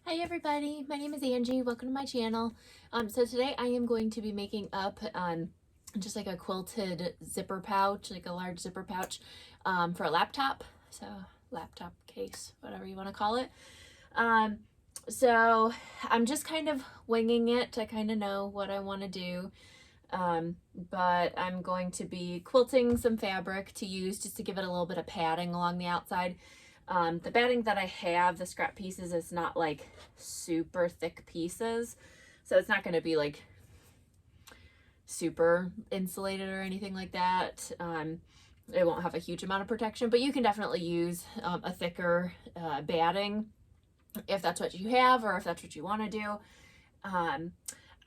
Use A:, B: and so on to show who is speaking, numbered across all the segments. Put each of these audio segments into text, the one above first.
A: Hi everybody, my name is Angie. Welcome to my channel. So today I am going to be making up just like a quilted zipper pouch, like a large zipper pouch for a laptop. So laptop case, whatever you want to call it. So I'm just kind of winging it. I kind of know what I want to do. But I'm going to be quilting some fabric to use just to give it a little bit of padding along the outside. The batting that I have, the scrap pieces, is not like super thick pieces, so it's not going to be like super insulated or anything like that. It won't have a huge amount of protection, but you can definitely use a thicker batting if that's what you have or if that's what you want to do.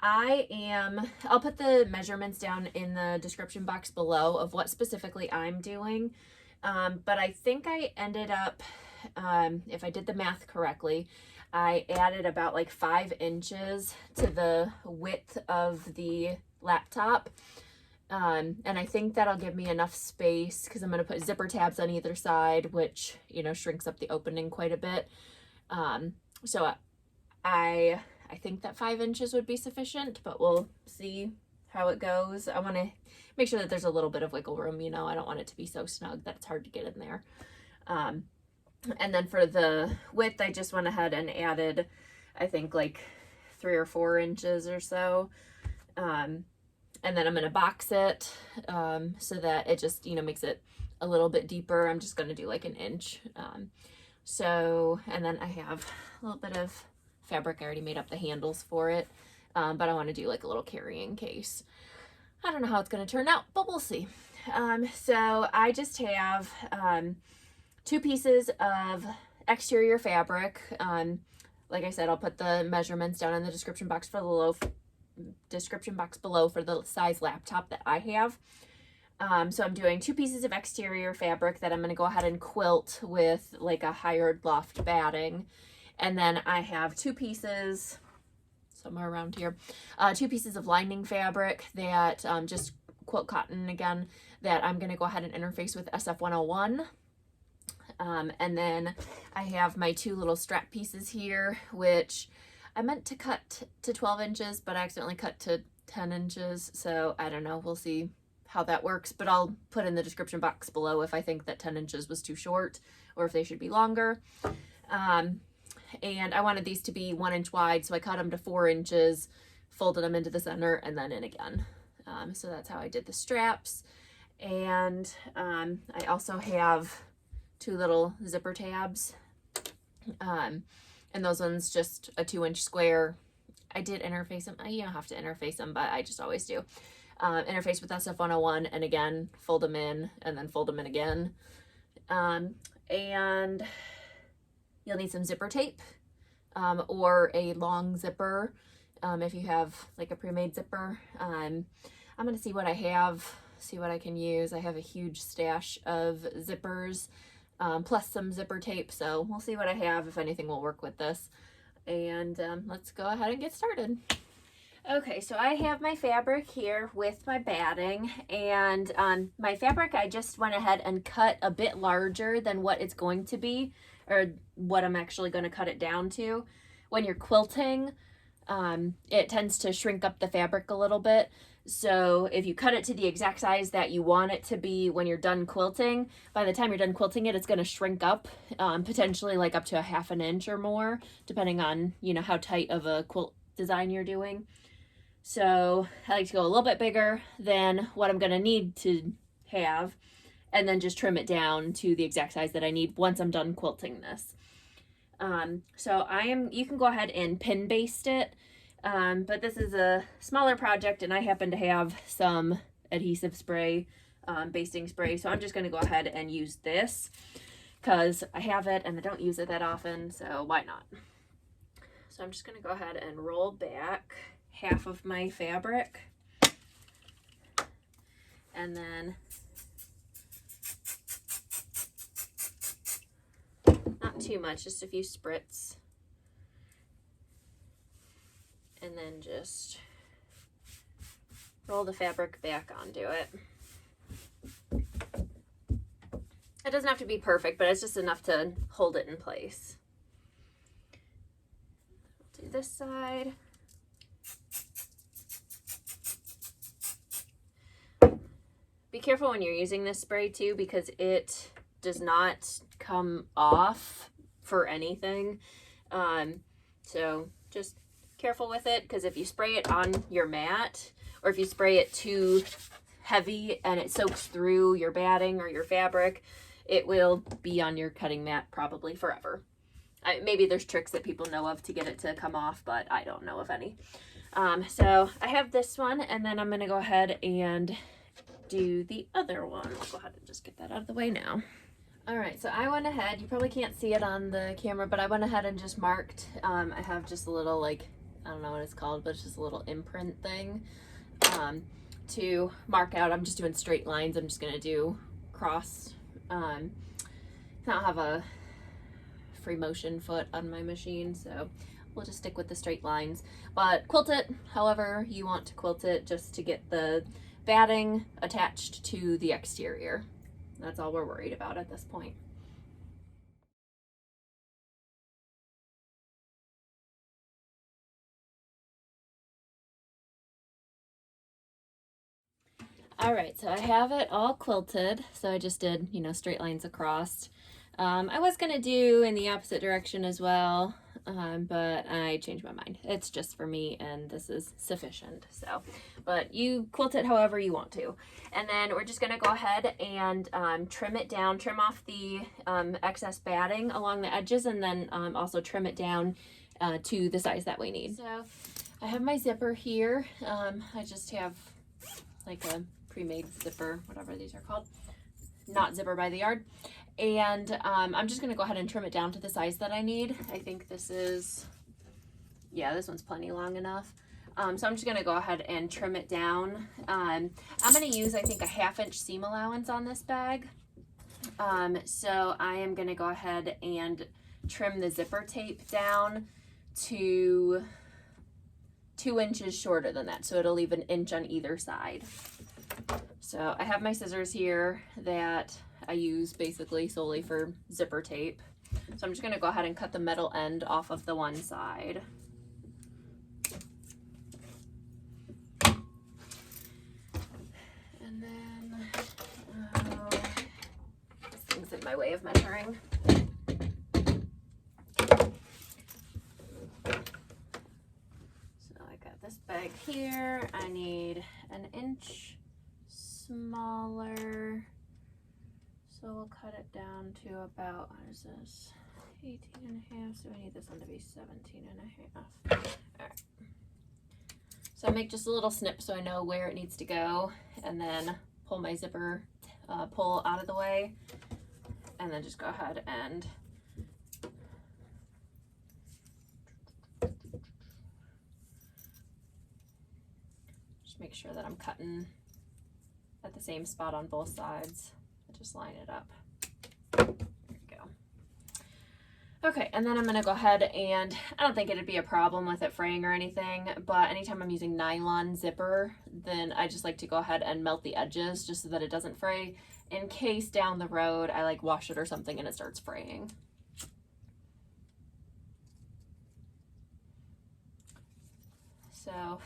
A: I'll put the measurements down in the description box below of what specifically I'm doing. But I think I ended up, if I did the math correctly, I added about like 5 inches to the width of the laptop. And I think that'll give me enough space because I'm going to put zipper tabs on either side, which, you know, shrinks up the opening quite a bit. So I think that 5 inches would be sufficient, but we'll see how it goes. I want to make sure that there's a little bit of wiggle room, you know. I don't want it to be so snug that it's hard to get in there. And then for the width, I just went ahead and added, I think like 3 or 4 inches or so. And then I'm going to box it so that it just, you know, makes it a little bit deeper. I'm just going to do like 1 inch. And then I have a little bit of fabric. I already made up the handles for it, but I want to do like a little carrying case. I don't know how it's going to turn out, but we'll see. So I just have 2 pieces of exterior fabric. Like I said, I'll put the measurements down in the description box below for the size laptop that I have. So I'm doing 2 pieces of exterior fabric that I'm going to go ahead and quilt with like a hired loft batting. And then I have 2 pieces, somewhere around here, 2 pieces of lining fabric that just quilt cotton again, that I'm going to go ahead and interface with SF101. And then I have my 2 little strap pieces here, which I meant to cut to 12 inches, but I accidentally cut to 10 inches. So I don't know, we'll see how that works, but I'll put in the description box below if I think that 10 inches was too short or if they should be longer. And I wanted these to be 1 inch wide, so I cut them to 4 inches, folded them into the center, and then in again. So that's how I did the straps. And I also have 2 little zipper tabs. And those ones just a 2 inch square. I did interface them. You don't have to interface them, but I just always do. Interface with SF101, and again, fold them in, and then fold them in again. And you'll need some zipper tape or a long zipper if you have like a pre-made zipper. I'm going to see what I have, see what I can use. I have a huge stash of zippers plus some zipper tape, so we'll see what I have, if anything will work with this. And let's go ahead and get started. Okay, so I have my fabric here with my batting, and my fabric I just went ahead and cut a bit larger than what it's going to be, or what I'm actually going to cut it down to. When you're quilting, it tends to shrink up the fabric a little bit. So if you cut it to the exact size that you want it to be when you're done quilting, by the time you're done quilting it, it's going to shrink up, potentially like up to a 1/2 inch or more, depending on, you know, how tight of a quilt design you're doing. So I like to go a little bit bigger than what I'm going to need to have, and then just trim it down to the exact size that I need once I'm done quilting this. So you can go ahead and pin baste it, but this is a smaller project and I happen to have some adhesive spray, basting spray, so I'm just going to go ahead and use this because I have it and I don't use it that often, so why not? So I'm just going to go ahead and roll back half of my fabric, and then not too much, just a few spritz, and then just roll the fabric back onto it. It doesn't have to be perfect, but it's just enough to hold it in place. do this side. Be careful when you're using this spray too, because it does not come off for anything. So just careful with it, because if you spray it on your mat, or if you spray it too heavy and it soaks through your batting or your fabric, it will be on your cutting mat probably forever. Maybe there's tricks that people know of to get it to come off, but I don't know of any. So I have this one, and then I'm going to go ahead and do the other one. I'll go ahead and just get that out of the way now. All right, so I went ahead, you probably can't see it on the camera, but I went ahead and just marked, I have just a little, like, I don't know what it's called, but it's just a little imprint thing to mark out. I'm just doing straight lines. I'm just gonna do cross. I don't have a free motion foot on my machine, so we'll just stick with the straight lines. But quilt it however you want to quilt it, just to get the batting attached to the exterior. That's all we're worried about at this point. All right, so I have it all quilted. So I just did, you know, straight lines across. I was gonna do in the opposite direction as well, but I changed my mind. It's just for me, and this is sufficient. So, but you quilt it however you want to. And then we're just gonna go ahead and trim it down, trim off the excess batting along the edges, and then also trim it down to the size that we need. So I have my zipper here. I just have like a pre-made zipper, whatever these are called, not zipper by the yard. And I'm just gonna go ahead and trim it down to the size that I need. I think this is, yeah, this one's plenty long enough. So I'm just gonna go ahead and trim it down. I'm gonna use, I think, a 1/2 inch seam allowance on this bag. So I am gonna go ahead and trim the zipper tape down to 2 inches shorter than that. So it'll leave 1 inch on either side. So I have my scissors here that I use basically solely for zipper tape. So I'm just gonna go ahead and cut the metal end off of the one side. And then, this thing's in my way of measuring. So I got this bag here. I need 1 inch smaller. So we'll cut it down to about, what is this, 18.5, so we need this one to be 17.5. All right. So I make just a little snip so I know where it needs to go, and then pull my zipper pull out of the way, and then just go ahead and just make sure that I'm cutting at the same spot on both sides. Just line it up. There we go. Okay, and then I'm gonna go ahead and, I don't think it'd be a problem with it fraying or anything, but anytime I'm using nylon zipper, then I just like to go ahead and melt the edges just so that it doesn't fray, in case down the road I like wash it or something and it starts fraying. So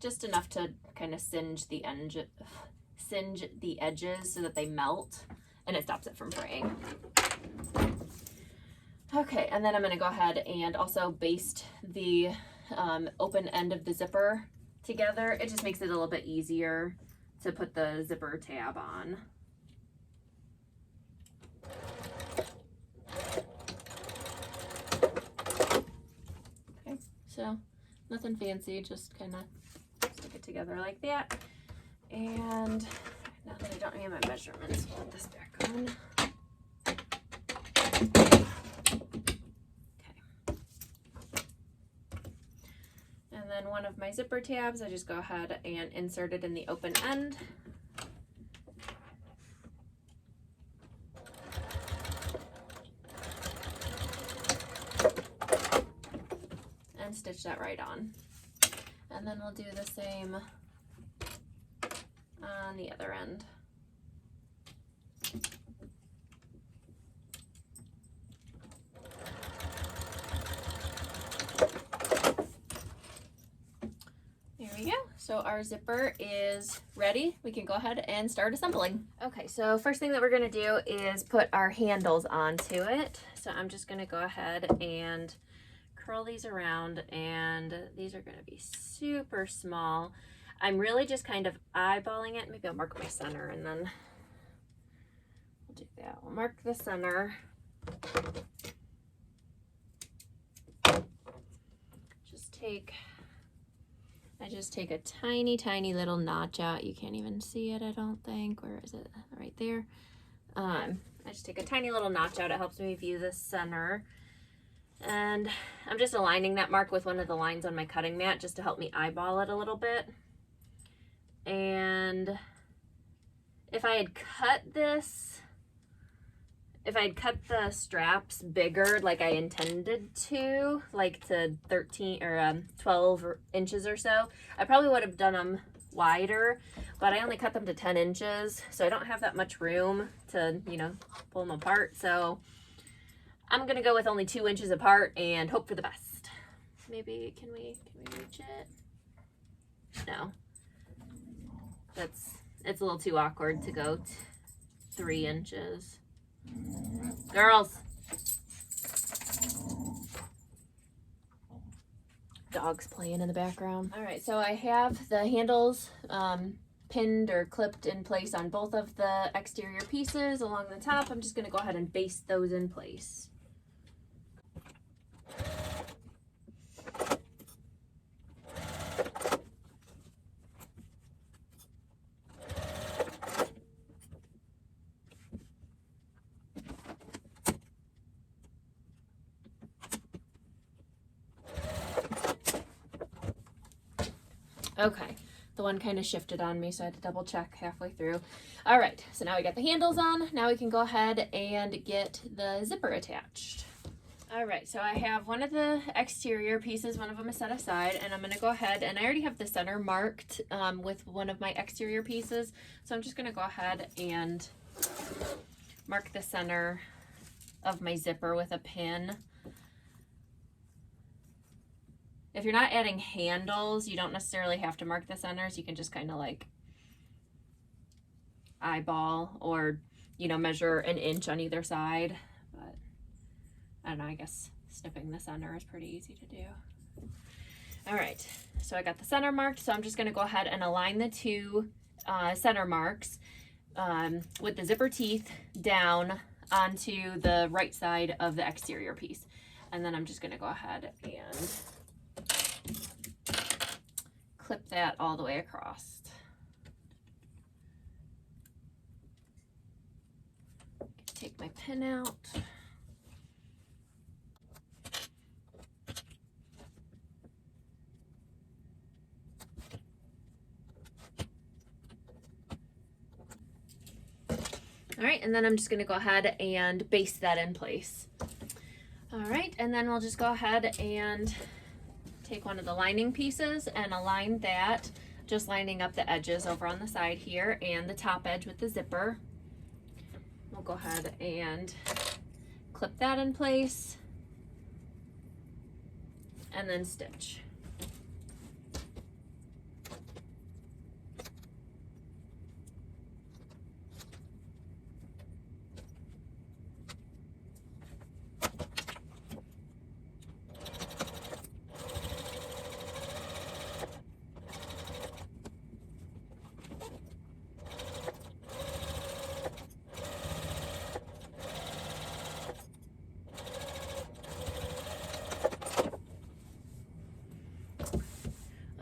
A: just enough to kind of singe the edges so that they melt and it stops it from fraying. Okay, and then I'm gonna go ahead and also baste the open end of the zipper together. It just makes it a little bit easier to put the zipper tab on. Okay, so nothing fancy, just kind of stick it together like that. And now that I don't need my measurements, I'll put this back on. Okay. And then one of my zipper tabs, I just go ahead and insert it in the open end. And stitch that right on. And then we'll do the same on the other end. So our zipper is ready. We can go ahead and start assembling. Okay, so first thing that we're gonna do is put our handles onto it. So I'm just gonna go ahead and curl these around, and these are gonna be super small. I'm really just kind of eyeballing it. Maybe I'll mark my center and then we'll do that. We'll mark the center. I just take a tiny, tiny little notch out. You can't even see it, I don't think. Where is it? Right there. I just take a tiny little notch out. It helps me view the center. And I'm just aligning that mark with one of the lines on my cutting mat just to help me eyeball it a little bit. And if I had cut the straps bigger like I intended to, like to 13 or 12 inches or so, I probably would have done them wider, but I only cut them to 10 inches, so I don't have that much room to, you know, pull them apart. So I'm gonna go with only 2 inches apart and hope for the best. Maybe, can we reach it? No. It's a little too awkward to go 3 inches. Girls. Dogs playing in the background. All right, so I have the handles pinned or clipped in place on both of the exterior pieces along the top. I'm just gonna go ahead and baste those in place. Okay, the one kind of shifted on me, so I had to double check halfway through. All right, so now we got the handles on. Now we can go ahead and get the zipper attached. All right, so I have one of the exterior pieces, one of them is set aside, and I'm gonna go ahead, and I already have the center marked with one of my exterior pieces, so I'm just gonna go ahead and mark the center of my zipper with a pin. If you're not adding handles, you don't necessarily have to mark the centers. You can just kind of like eyeball or, you know, measure an inch on either side. But I don't know, I guess snipping the center is pretty easy to do. All right, so I got the center marked. So I'm just gonna go ahead and align the two center marks with the zipper teeth down onto the right side of the exterior piece. And then I'm just gonna go ahead and clip that all the way across. Take my pin out. All right, and then I'm just gonna go ahead and baste that in place. All right, and then we'll just go ahead and take one of the lining pieces and align that, just lining up the edges over on the side here and the top edge with the zipper. We'll go ahead and clip that in place and then stitch.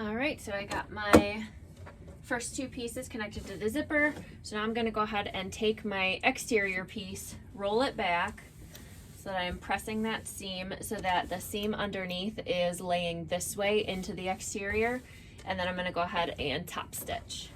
A: All right, so I got my first two pieces connected to the zipper. So now I'm gonna go ahead and take my exterior piece, roll it back so that I'm pressing that seam so that the seam underneath is laying this way into the exterior. And then I'm gonna go ahead and top stitch.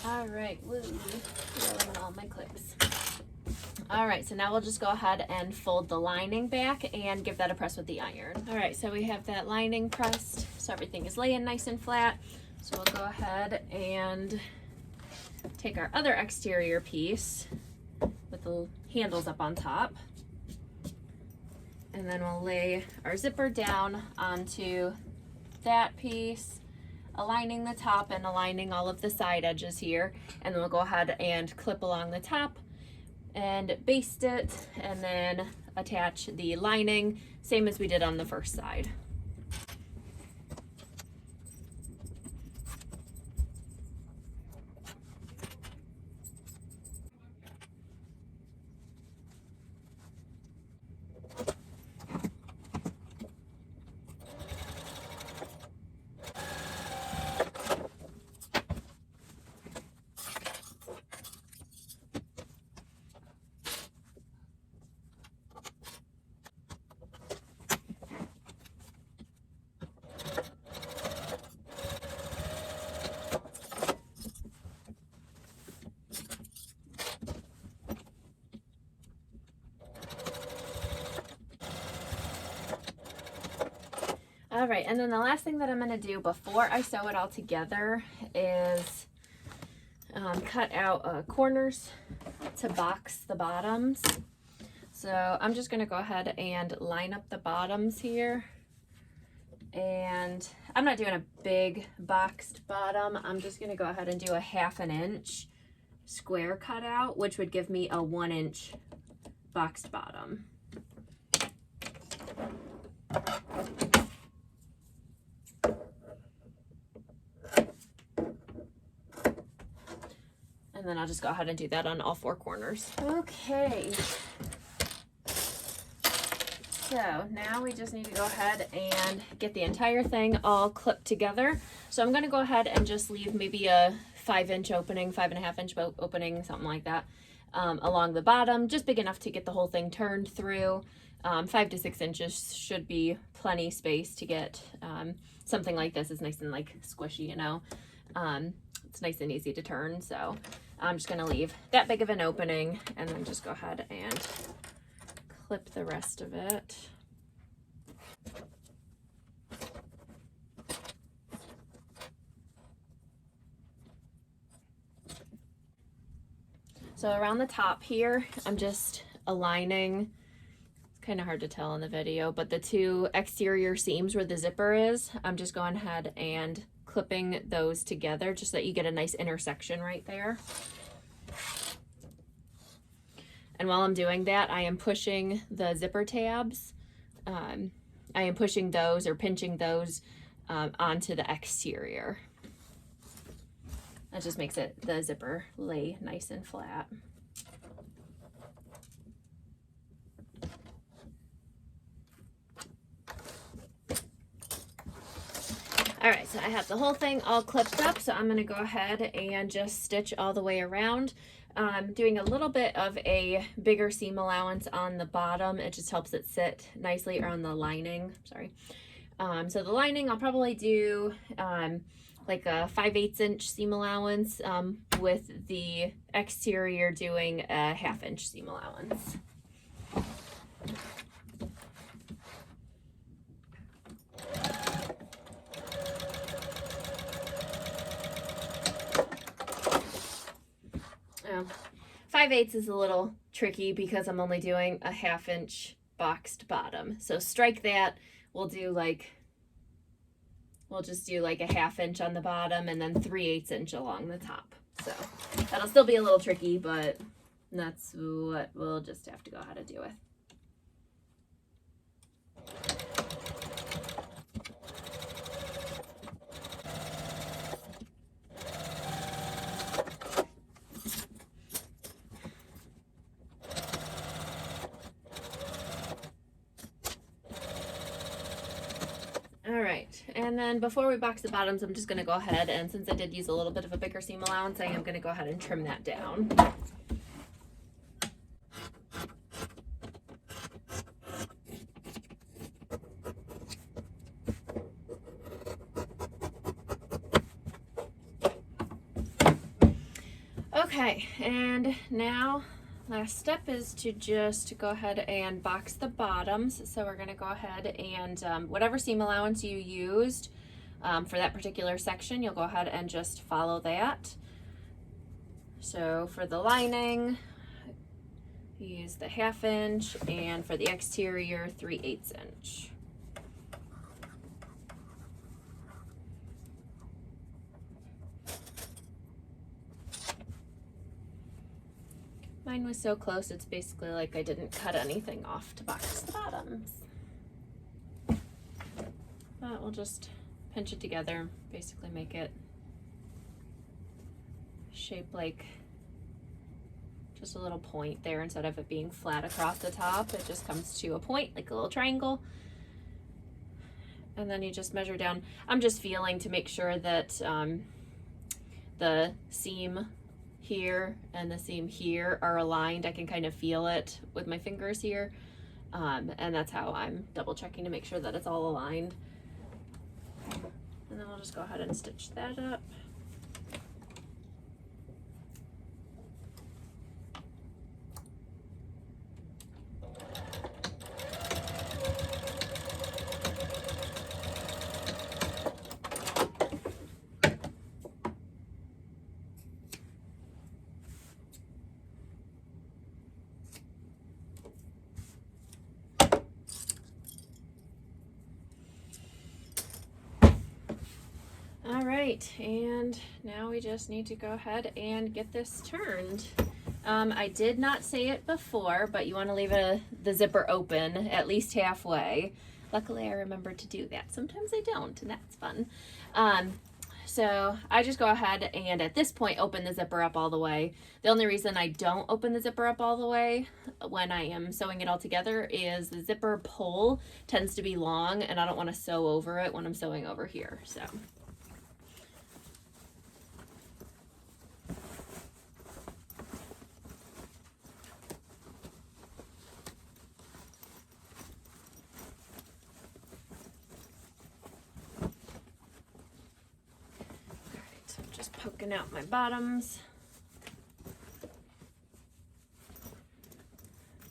A: All right, woo, rolling all my clicks. All right, so now we'll just go ahead and fold the lining back and give that a press with the iron. All right, so we have that lining pressed, so everything is laying nice and flat. So we'll go ahead and take our other exterior piece with the handles up on top. And then we'll lay our zipper down onto that piece, aligning the top and aligning all of the side edges here. And then we'll go ahead and clip along the top and baste it, and then attach the lining, same as we did on the first side. All right, and then the last thing that I'm gonna do before I sew it all together is cut out corners to box the bottoms. So I'm just gonna go ahead and line up the bottoms here. And I'm not doing a big boxed bottom. I'm just gonna go ahead and do a 1/2 inch square cutout, which would give me a 1 inch boxed bottom. And then I'll just go ahead and do that on all 4 corners. Okay. So now we just need to go ahead and get the entire thing all clipped together. So I'm gonna go ahead and just leave maybe a 5 inch opening, 5.5 inch opening, something like that, along the bottom, just big enough to get the whole thing turned through. 5 to 6 inches should be plenty space to get something like this. Is nice and like squishy, you know. It's nice and easy to turn, so I'm just gonna leave that big of an opening and then just go ahead and clip the rest of it. So around the top here, I'm just aligning, it's kind of hard to tell in the video, but the 2 exterior seams where the zipper is, I'm just going ahead and clipping those together just so that you get a nice intersection right there. And while I'm doing that, I am pushing the zipper tabs. I am pushing those or pinching those onto the exterior. That just makes it, the zipper lay nice and flat. All right, so I have the whole thing all clipped up, so I'm gonna go ahead and just stitch all the way around. Doing a little bit of a bigger seam allowance on the bottom. It just helps it sit nicely around the lining, sorry. So the lining, I'll probably do like a 5/8 inch seam allowance, with the exterior doing a 1/2 inch seam allowance. Oh, 5/8 is a little tricky because I'm only doing a 1/2 inch boxed bottom. So strike that. We'll just do like a 1/2 inch on the bottom and then 3/8 inch along the top. So that'll still be a little tricky, but that's what we'll just have to go how to do with. And then before we box the bottoms, I'm just going to go ahead and, since I did use a little bit of a bigger seam allowance, I am going to go ahead and trim that down. Okay, and now last step is to just go ahead and box the bottoms. So we're going to go ahead and whatever seam allowance you used for that particular section, you'll go ahead and just follow that. So for the lining, use the 1/2 inch, and for the exterior, 3/8 inch. Mine was so close, it's basically like I didn't cut anything off to box the bottoms. But we'll just pinch it together, basically make it shape like just a little point there instead of it being flat across the top. It just comes to a point, like a little triangle. And then you just measure down. I'm just feeling to make sure that the seam here and the seam here are aligned. I can kind of feel it with my fingers here. And that's how I'm double checking to make sure that it's all aligned. And then we'll just go ahead and stitch that up. All right, and now we just need to go ahead and get this turned. I did not say it before, but you want to leave the zipper open at least halfway. Luckily, I remembered to do that. Sometimes I don't, and that's fun. So I just go ahead and at this point open the zipper up all the way. The only reason I don't open the zipper up all the way when I am sewing it all together is the zipper pull tends to be long, and I don't want to sew over it when I'm sewing over here. So. Poking out my bottoms,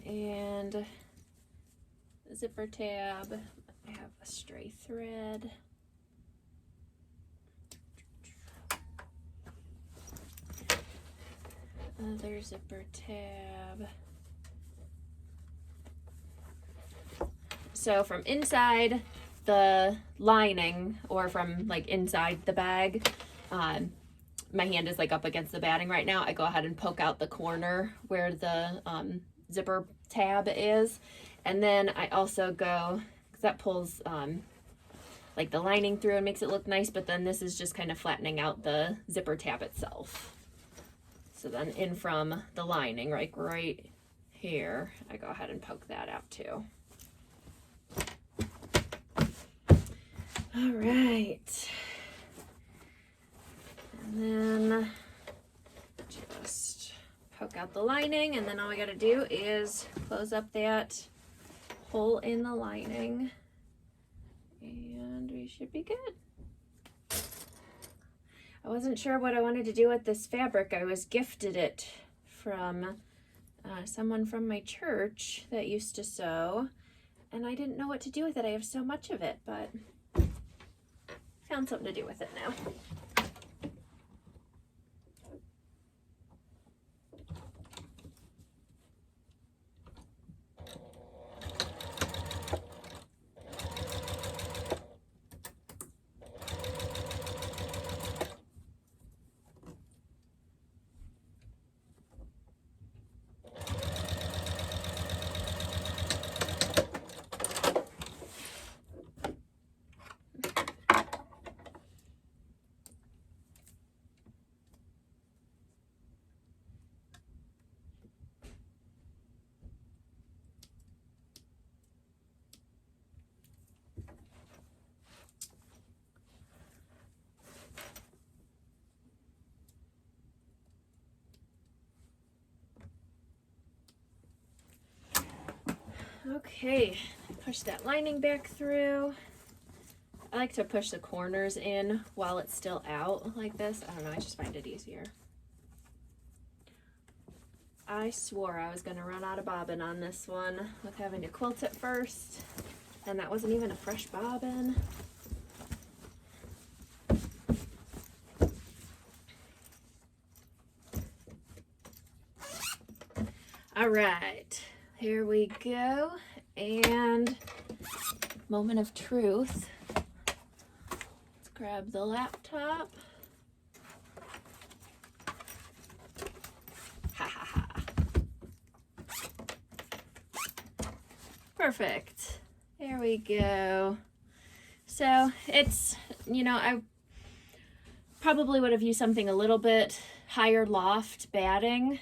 A: and the zipper tab. I have a stray thread. Other zipper tab. So from inside the lining, or from like inside the bag, my hand is like up against the batting right now. I go ahead and poke out the corner where the zipper tab is, and then I also go, because that pulls like the lining through and makes it look nice, but then this is just kind of flattening out the zipper tab itself. So then in from the lining, like right here, I go ahead and poke that out too. All right. And then just poke out the lining, and then all we got to do is close up that hole in the lining, and we should be good. I wasn't sure what I wanted to do with this fabric. I was gifted it from someone from my church that used to sew, and I didn't know what to do with it. I have so much of it, but found something to do with it now. Okay, push that lining back through. I like to push the corners in while it's still out like this. I don't know, I just find it easier. I swore I was gonna run out of bobbin on this one with having to quilt it first, and that wasn't even a fresh bobbin. All right, here we go, and moment of truth. Let's grab the laptop. Ha ha ha. Perfect. There we go. So it's, you know, I probably would have used something a little bit higher loft batting,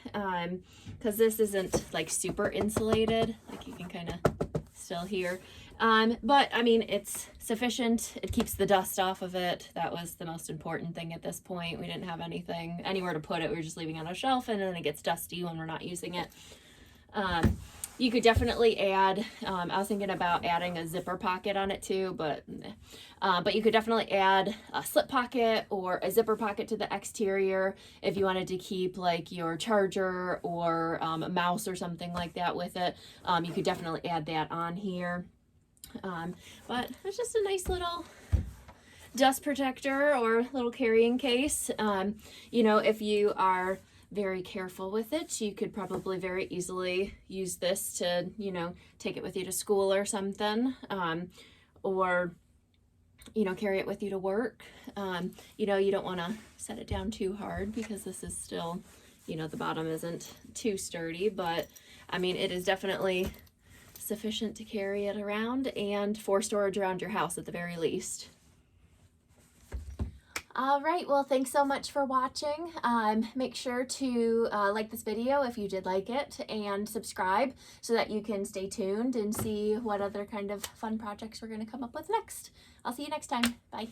A: because this isn't like super insulated, like you can kind of still hear. But I mean, it's sufficient. It keeps the dust off of it. That was the most important thing at this point. We didn't have anything anywhere to put it. We were just leaving it on a shelf, and then it gets dusty when we're not using it. You could definitely add, I was thinking about adding a zipper pocket on it too, but you could definitely add a slip pocket or a zipper pocket to the exterior if you wanted to keep like your charger or a mouse or something like that with it. You could definitely add that on here. But it's just a nice little dust protector or little carrying case. You know, if you are very careful with it, you could probably very easily use this to, you know, take it with you to school or something, or, you know, carry it with you to work. You know, you don't want to set it down too hard because this is still, you know, the bottom isn't too sturdy, but I mean, it is definitely sufficient to carry it around and for storage around your house at the very least. All right, well, thanks so much for watching. Make sure to like this video if you did like it, and subscribe so that you can stay tuned and see what other kind of fun projects we're going to come up with next. I'll see you next time. Bye.